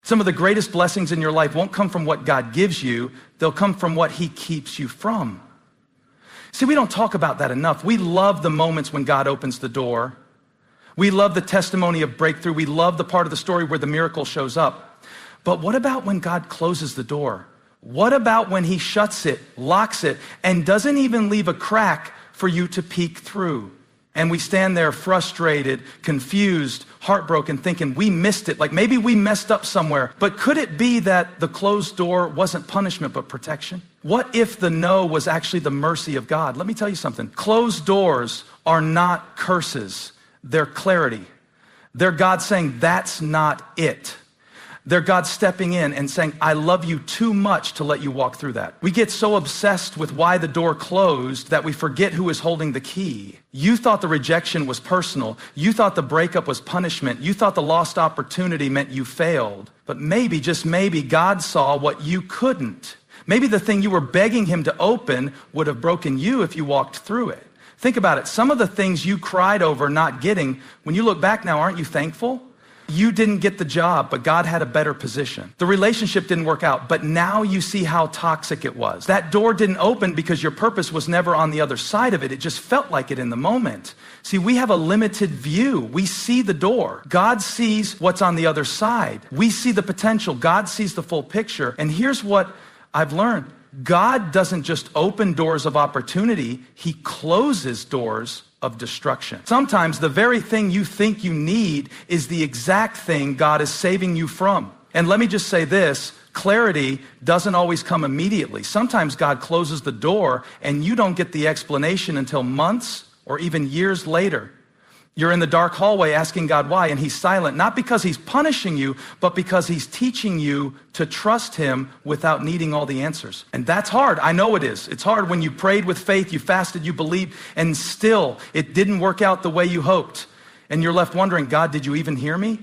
Some of the greatest blessings in your life won't come from what God gives you. They'll come from what he keeps you from. See, we don't talk about that enough. We love the moments when God opens the door. We love the testimony of breakthrough. We love the part of the story where the miracle shows up. But what about when God closes the door? What about when he shuts it, locks it, and doesn't even leave a crack for you to peek through? And we stand there frustrated, confused, heartbroken, thinking we missed it. Like maybe we messed up somewhere. But could it be that the closed door wasn't punishment but protection? What if the no was actually the mercy of God? Let me tell you something. Closed doors are not curses. They're clarity. They're God saying, that's not it. They're God stepping in and saying, I love you too much to let you walk through that. We get so obsessed with why the door closed that we forget who is holding the key. You thought the rejection was personal. You thought the breakup was punishment. You thought the lost opportunity meant you failed. But maybe, just maybe, God saw what you couldn't. Maybe the thing you were begging him to open would have broken you if you walked through it. Think about it. Some of the things you cried over not getting, when you look back now, aren't you thankful? You didn't get the job, but God had a better position. The relationship didn't work out, but now you see how toxic it was. That door didn't open because your purpose was never on the other side of it. It just felt like it in the moment. See, we have a limited view. We see the door. God sees what's on the other side. We see the potential. God sees the full picture. And here's what I've learned. God doesn't just open doors of opportunity. He closes doors of destruction. Sometimes the very thing you think you need is the exact thing God is saving you from. And let me just say this, clarity doesn't always come immediately. Sometimes God closes the door and you don't get the explanation until months or even years later. You're in the dark hallway asking God why, and he's silent, not because he's punishing you, but because he's teaching you to trust him without needing all the answers. And that's hard. I know it is. It's hard when you prayed with faith, you fasted, you believed, and still it didn't work out the way you hoped. And you're left wondering, God, did you even hear me?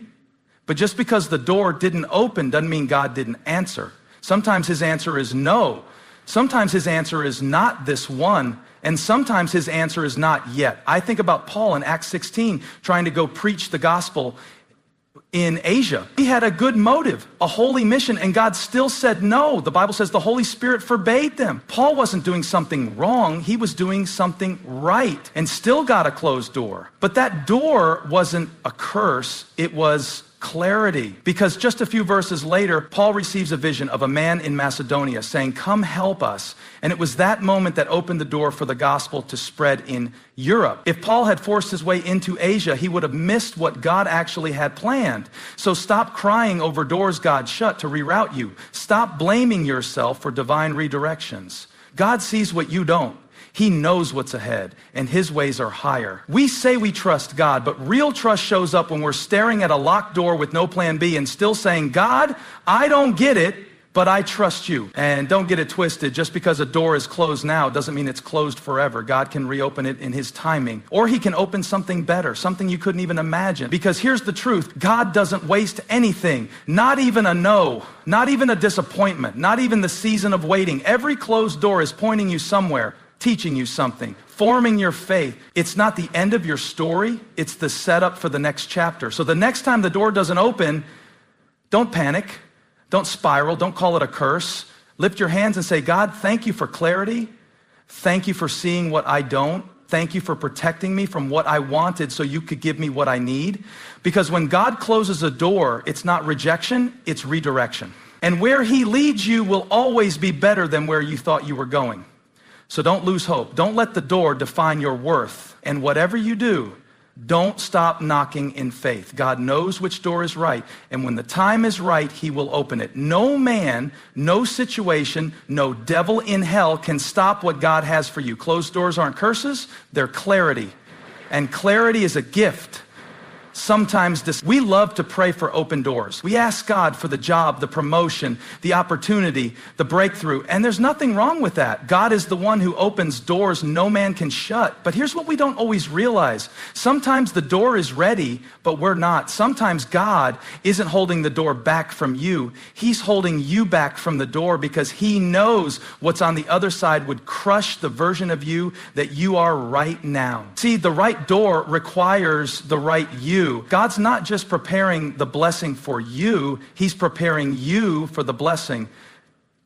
But just because the door didn't open doesn't mean God didn't answer. Sometimes his answer is no. Sometimes his answer is not this one. And sometimes his answer is not yet. I think about Paul in Acts 16 trying to go preach the gospel in Asia. He had a good motive, a holy mission, and God still said no. The Bible says the Holy Spirit forbade them. Paul wasn't doing something wrong. He was doing something right and still got a closed door. But that door wasn't a curse. It was clarity. Because just a few verses later, Paul receives a vision of a man in Macedonia saying, come help us. And it was that moment that opened the door for the gospel to spread in Europe. If Paul had forced his way into Asia, he would have missed what God actually had planned. So stop crying over doors God shut to reroute you. Stop blaming yourself for divine redirections. God sees what you don't. He knows what's ahead, and his ways are higher. We say we trust God, but real trust shows up when we're staring at a locked door with no plan B and still saying, God, I don't get it, but I trust you. And don't get it twisted. Just because a door is closed now doesn't mean it's closed forever. God can reopen it in his timing. Or he can open something better, something you couldn't even imagine. Because here's the truth. God doesn't waste anything. Not even a no. Not even a disappointment. Not even the season of waiting. Every closed door is pointing you somewhere, teaching you something, forming your faith. It's not the end of your story. It's the setup for the next chapter. So the next time the door doesn't open, don't panic. Don't spiral. Don't call it a curse. Lift your hands and say, God, thank you for clarity. Thank you for seeing what I don't. Thank you for protecting me from what I wanted so you could give me what I need. Because when God closes a door, it's not rejection, it's redirection. And where he leads you will always be better than where you thought you were going. So don't lose hope. Don't let the door define your worth. And whatever you do, don't stop knocking in faith. God knows which door is right. And when the time is right, he will open it. No man, no situation, no devil in hell can stop what God has for you. Closed doors aren't curses, they're clarity. And clarity is a gift. Sometimes we love to pray for open doors. We ask God for the job, the promotion, the opportunity, the breakthrough, and there's nothing wrong with that. God is the one who opens doors no man can shut. But here's what we don't always realize. Sometimes the door is ready, but we're not. Sometimes God isn't holding the door back from you. He's holding you back from the door because he knows what's on the other side would crush the version of you that you are right now. See, the right door requires the right you. you. God's not just preparing the blessing for you, he's preparing you for the blessing.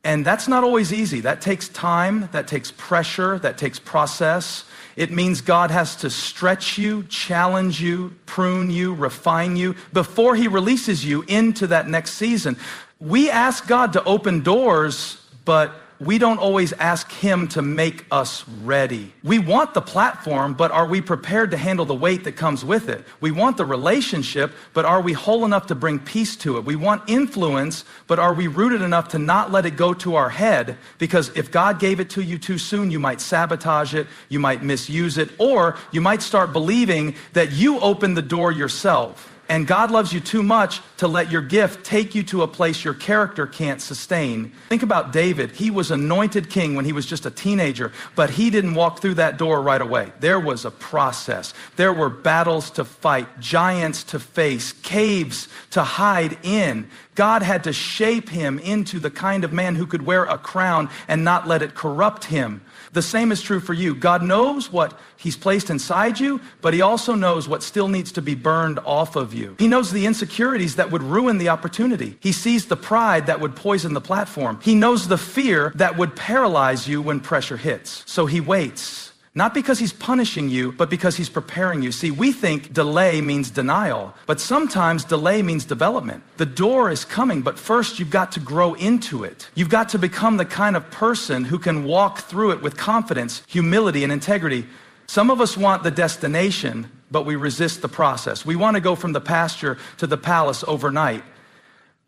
And that's not always easy. That takes time, that takes pressure, that takes process. It means God has to stretch you, challenge you, prune you, refine you before he releases you into that next season. We ask God to open doors, but we don't always ask him to make us ready. We want the platform, but are we prepared to handle the weight that comes with it? We want the relationship, but are we whole enough to bring peace to it? We want influence, but are we rooted enough to not let it go to our head? Because if God gave it to you too soon, you might sabotage it, you might misuse it, or you might start believing that you opened the door yourself. And God loves you too much to let your gift take you to a place your character can't sustain. Think about David. He was anointed king when he was just a teenager, but he didn't walk through that door right away. There was a process. There were battles to fight, giants to face, caves to hide in. God had to shape him into the kind of man who could wear a crown and not let it corrupt him. The same is true for you. God knows what he's placed inside you, but he also knows what still needs to be burned off of you. He knows the insecurities that would ruin the opportunity. He sees the pride that would poison the platform. He knows the fear that would paralyze you when pressure hits. So he waits. Not because he's punishing you, but because he's preparing you. See, we think delay means denial, but sometimes delay means development. The door is coming, but first you've got to grow into it. You've got to become the kind of person who can walk through it with confidence, humility, and integrity. Some of us want the destination, but we resist the process. We want to go from the pasture to the palace overnight.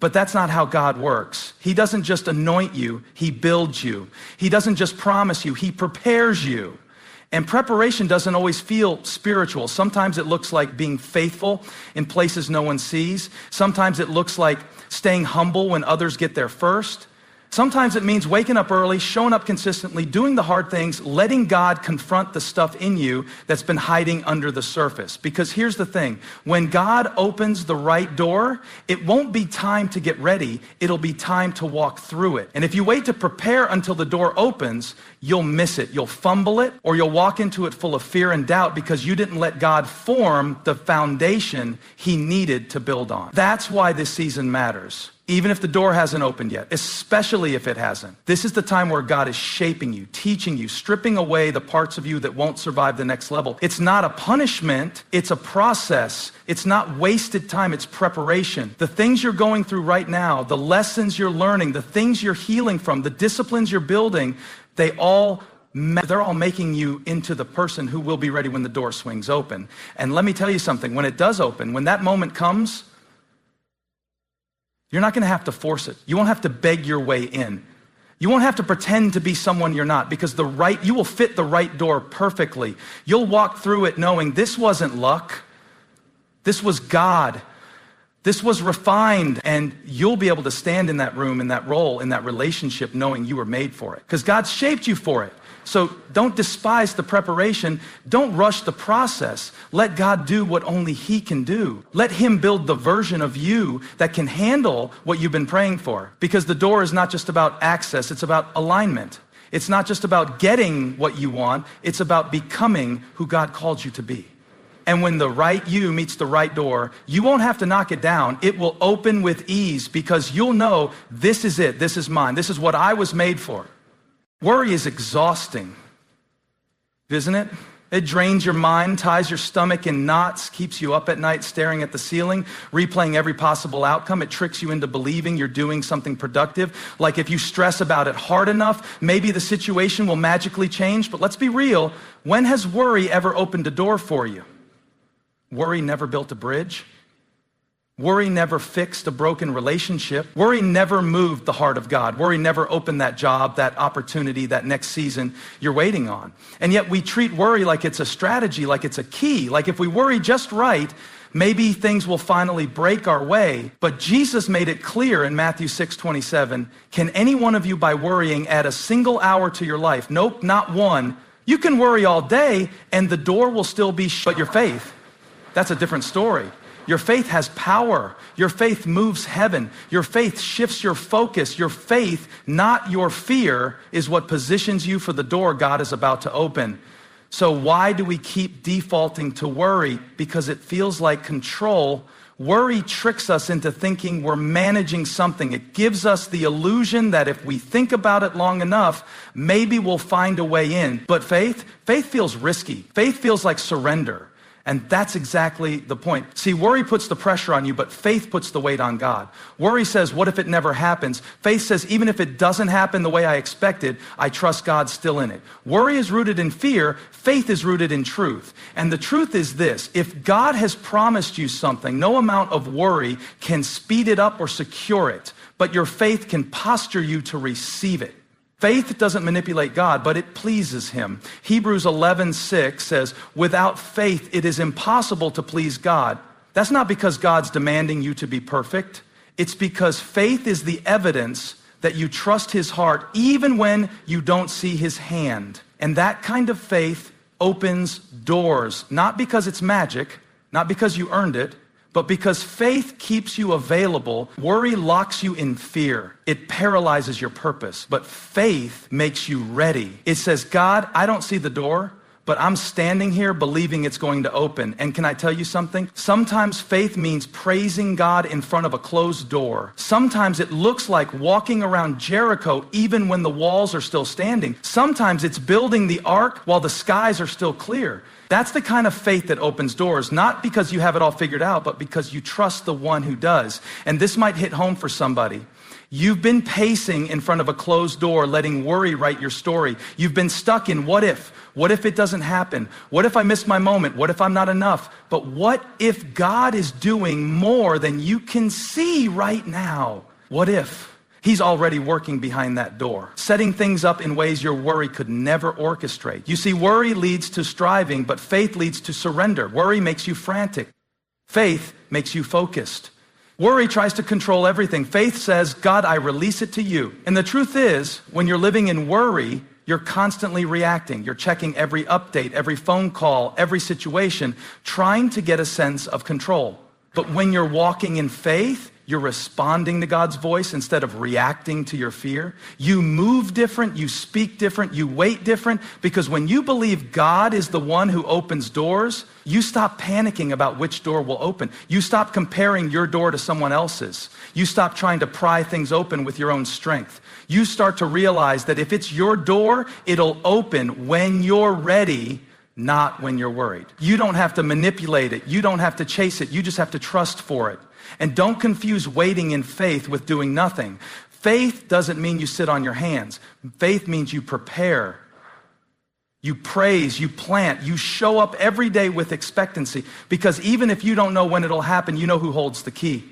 But that's not how God works. He doesn't just anoint you, he builds you. He doesn't just promise you, he prepares you. And preparation doesn't always feel spiritual. Sometimes it looks like being faithful in places no one sees. Sometimes it looks like staying humble when others get there first. Sometimes it means waking up early, showing up consistently, doing the hard things, letting God confront the stuff in you that's been hiding under the surface. Because here's the thing, when God opens the right door, it won't be time to get ready, it'll be time to walk through it. And if you wait to prepare until the door opens, you'll miss it. You'll fumble it, or you'll walk into it full of fear and doubt because you didn't let God form the foundation he needed to build on. That's why this season matters. Even if the door hasn't opened yet, especially if it hasn't. This is the time where God is shaping you, teaching you, stripping away the parts of you that won't survive the next level. It's not a punishment, it's a process. It's not wasted time, it's preparation. The things you're going through right now, the lessons you're learning, the things you're healing from, the disciplines you're building, they're all making you into the person who will be ready when the door swings open. And let me tell you something, when it does open, when that moment comes, you're not going to have to force it. You won't have to beg your way in. You won't have to pretend to be someone you're not because you will fit the right door perfectly. You'll walk through it knowing this wasn't luck. This was God. This was refined, and you'll be able to stand in that room, in that role, in that relationship knowing you were made for it because God shaped you for it. So don't despise the preparation. Don't rush the process. Let God do what only he can do. Let him build the version of you that can handle what you've been praying for. Because the door is not just about access, it's about alignment. It's not just about getting what you want, it's about becoming who God called you to be. And when the right you meets the right door, you won't have to knock it down. It will open with ease because you'll know this is it, this is mine, this is what I was made for. Worry is exhausting, isn't it? It drains your mind, ties your stomach in knots, keeps you up at night staring at the ceiling, replaying every possible outcome. It tricks you into believing you're doing something productive. Like if you stress about it hard enough, maybe the situation will magically change. But let's be real, when has worry ever opened a door for you? Worry never built a bridge. Worry never fixed a broken relationship. Worry never moved the heart of God. Worry never opened that job, that opportunity, that next season you're waiting on. And yet we treat worry like it's a strategy, like it's a key. Like if we worry just right, maybe things will finally break our way. But Jesus made it clear in Matthew 6:27, can any one of you by worrying add a single hour to your life? Nope, not one. You can worry all day and the door will still be shut. But your faith, that's a different story. Your faith has power. Your faith moves heaven. Your faith shifts your focus. Your faith, not your fear, is what positions you for the door God is about to open. So why do we keep defaulting to worry? Because it feels like control. Worry tricks us into thinking we're managing something. It gives us the illusion that if we think about it long enough, maybe we'll find a way in. But faith feels risky. Faith feels like surrender. And that's exactly the point. See, worry puts the pressure on you, but faith puts the weight on God. Worry says, what if it never happens? Faith says, even if it doesn't happen the way I expected, I trust God still in it. Worry is rooted in fear. Faith is rooted in truth. And the truth is this: if God has promised you something, no amount of worry can speed it up or secure it, but your faith can posture you to receive it. Faith doesn't manipulate God, but it pleases him. Hebrews 11:6 says, without faith, it is impossible to please God. That's not because God's demanding you to be perfect. It's because faith is the evidence that you trust his heart even when you don't see his hand. And that kind of faith opens doors, not because it's magic, not because you earned it, but because faith keeps you available. Worry locks you in fear. It paralyzes your purpose. But faith makes you ready. It says, God, I don't see the door, but I'm standing here believing it's going to open. And can I tell you something? Sometimes faith means praising God in front of a closed door. Sometimes it looks like walking around Jericho even when the walls are still standing. Sometimes it's building the ark while the skies are still clear. That's the kind of faith that opens doors, not because you have it all figured out, but because you trust the one who does. And this might hit home for somebody. You've been pacing in front of a closed door, letting worry write your story. You've been stuck in what if? What if it doesn't happen? What if I miss my moment? What if I'm not enough? But what if God is doing more than you can see right now? What if he's already working behind that door, setting things up in ways your worry could never orchestrate? You see, worry leads to striving, but faith leads to surrender. Worry makes you frantic. Faith makes you focused. Worry tries to control everything. Faith says, God, I release it to you. And the truth is, when you're living in worry, you're constantly reacting. You're checking every update, every phone call, every situation, trying to get a sense of control. But when you're walking in faith, you're responding to God's voice instead of reacting to your fear. You move different, you speak different, you wait different, because when you believe God is the one who opens doors, you stop panicking about which door will open. You stop comparing your door to someone else's. You stop trying to pry things open with your own strength. You start to realize that if it's your door, it'll open when you're ready, not when you're worried. You don't have to manipulate it. You don't have to chase it. You just have to trust for it. And don't confuse waiting in faith with doing nothing. Faith doesn't mean you sit on your hands. Faith means you prepare. You praise, you plant, you show up every day with expectancy, because even if you don't know when it'll happen, you know who holds the key.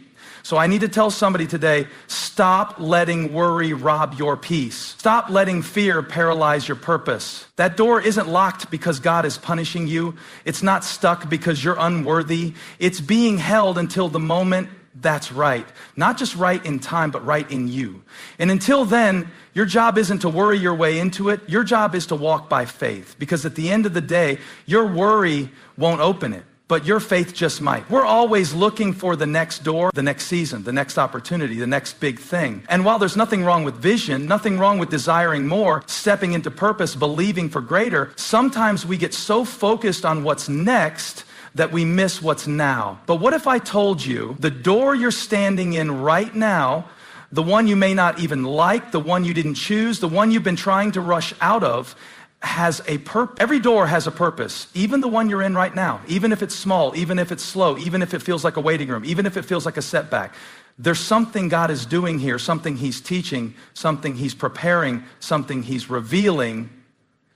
So I need to tell somebody today, stop letting worry rob your peace. Stop letting fear paralyze your purpose. That door isn't locked because God is punishing you. It's not stuck because you're unworthy. It's being held until the moment that's right. Not just right in time, but right in you. And until then, your job isn't to worry your way into it. Your job is to walk by faith, because at the end of the day, your worry won't open it, but your faith just might. We're always looking for the next door, the next season, the next opportunity, the next big thing. And while there's nothing wrong with vision, nothing wrong with desiring more, stepping into purpose, believing for greater, sometimes we get so focused on what's next that we miss what's now. But what if I told you the door you're standing in right now, the one you may not even like, the one you didn't choose, the one you've been trying to rush out of, has a purpose. Every door has a purpose, even the one you're in right now, even if it's small, even if it's slow, even if it feels like a waiting room, even if it feels like a setback. There's something God is doing here, something he's teaching, something he's preparing, something he's revealing,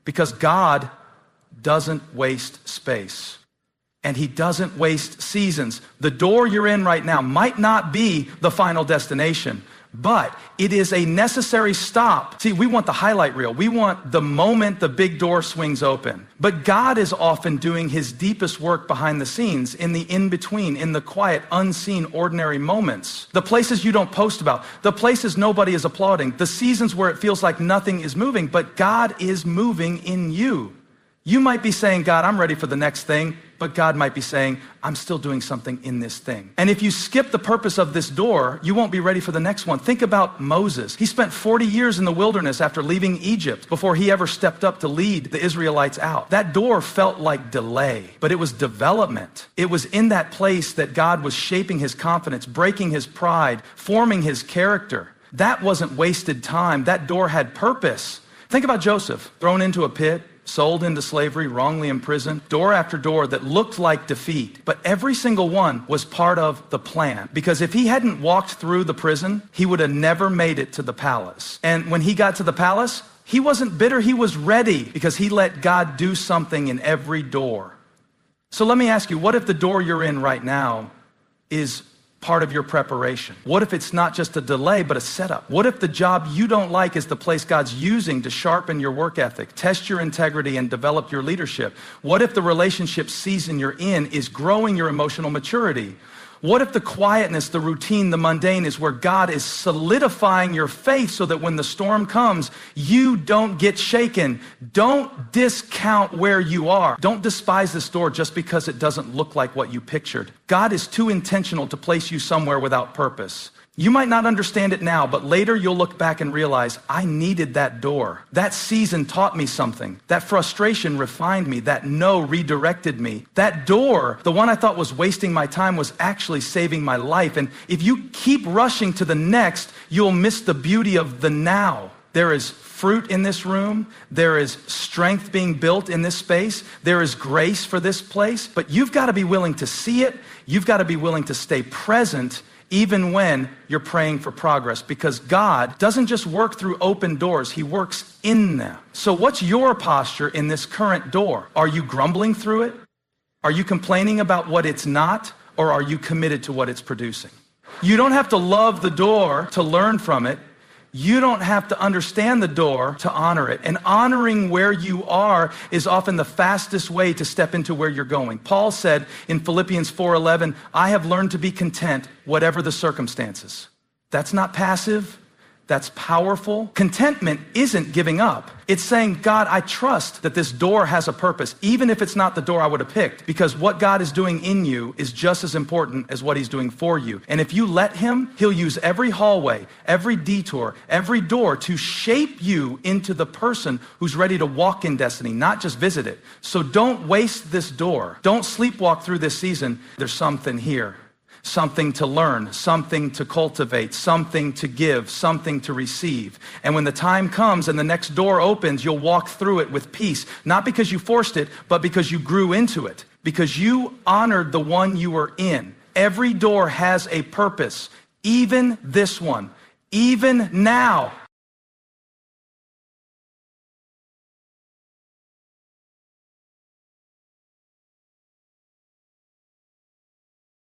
because God doesn't waste space. And he doesn't waste seasons. The door you're in right now might not be the final destination, but it is a necessary stop. See, we want the highlight reel. We want the moment the big door swings open. But God is often doing his deepest work behind the scenes, in the in-between, in the quiet, unseen, ordinary moments. The places you don't post about, the places nobody is applauding, the seasons where it feels like nothing is moving, but God is moving in you. You might be saying, God, I'm ready for the next thing, but God might be saying, I'm still doing something in this thing. And if you skip the purpose of this door, you won't be ready for the next one. Think about Moses. He spent 40 years in the wilderness after leaving Egypt before he ever stepped up to lead the Israelites out. That door felt like delay, but it was development. It was in that place that God was shaping his confidence, breaking his pride, forming his character. That wasn't wasted time. That door had purpose. Think about Joseph, thrown into a pit, sold into slavery, wrongly imprisoned, door after door that looked like defeat. But every single one was part of the plan. Because if he hadn't walked through the prison, he would have never made it to the palace. And when he got to the palace, he wasn't bitter, he was ready because he let God do something in every door. So let me ask you, what if the door you're in right now is part of your preparation? What if it's not just a delay, but a setup? What if the job you don't like is the place God's using to sharpen your work ethic, test your integrity, and develop your leadership? What if the relationship season you're in is growing your emotional maturity? What if the quietness, the routine, the mundane is where God is solidifying your faith so that when the storm comes, you don't get shaken? Don't discount where you are. Don't despise this door just because it doesn't look like what you pictured. God is too intentional to place you somewhere without purpose. You might not understand it now, but later you'll look back and realize, I needed that door. That season taught me something. That frustration refined me. That no redirected me. That door, the one I thought was wasting my time, was actually saving my life. And if you keep rushing to the next, you'll miss the beauty of the now. There is fruit in this room. There is strength being built in this space. There is grace for this place. But you've got to be willing to see it. You've got to be willing to stay present even when you're praying for progress, because God doesn't just work through open doors, he works in them. So what's your posture in this current door? Are you grumbling through it? Are you complaining about what it's not? Or are you committed to what it's producing? You don't have to love the door to learn from it. You don't have to understand the door to honor it. And honoring where you are is often the fastest way to step into where you're going. Paul said in Philippians 4:11, I have learned to be content whatever the circumstances. That's not passive. That's powerful. Contentment isn't giving up. It's saying, God, I trust that this door has a purpose, even if it's not the door I would have picked, because what God is doing in you is just as important as what he's doing for you. And if you let him, he'll use every hallway, every detour, every door to shape you into the person who's ready to walk in destiny, not just visit it. So don't waste this door. Don't sleepwalk through this season. There's something here. Something to learn, something to cultivate, something to give, something to receive. And when the time comes and the next door opens, you'll walk through it with peace, not because you forced it, but because you grew into it, because you honored the one you were in. Every door has a purpose, even this one. Even now,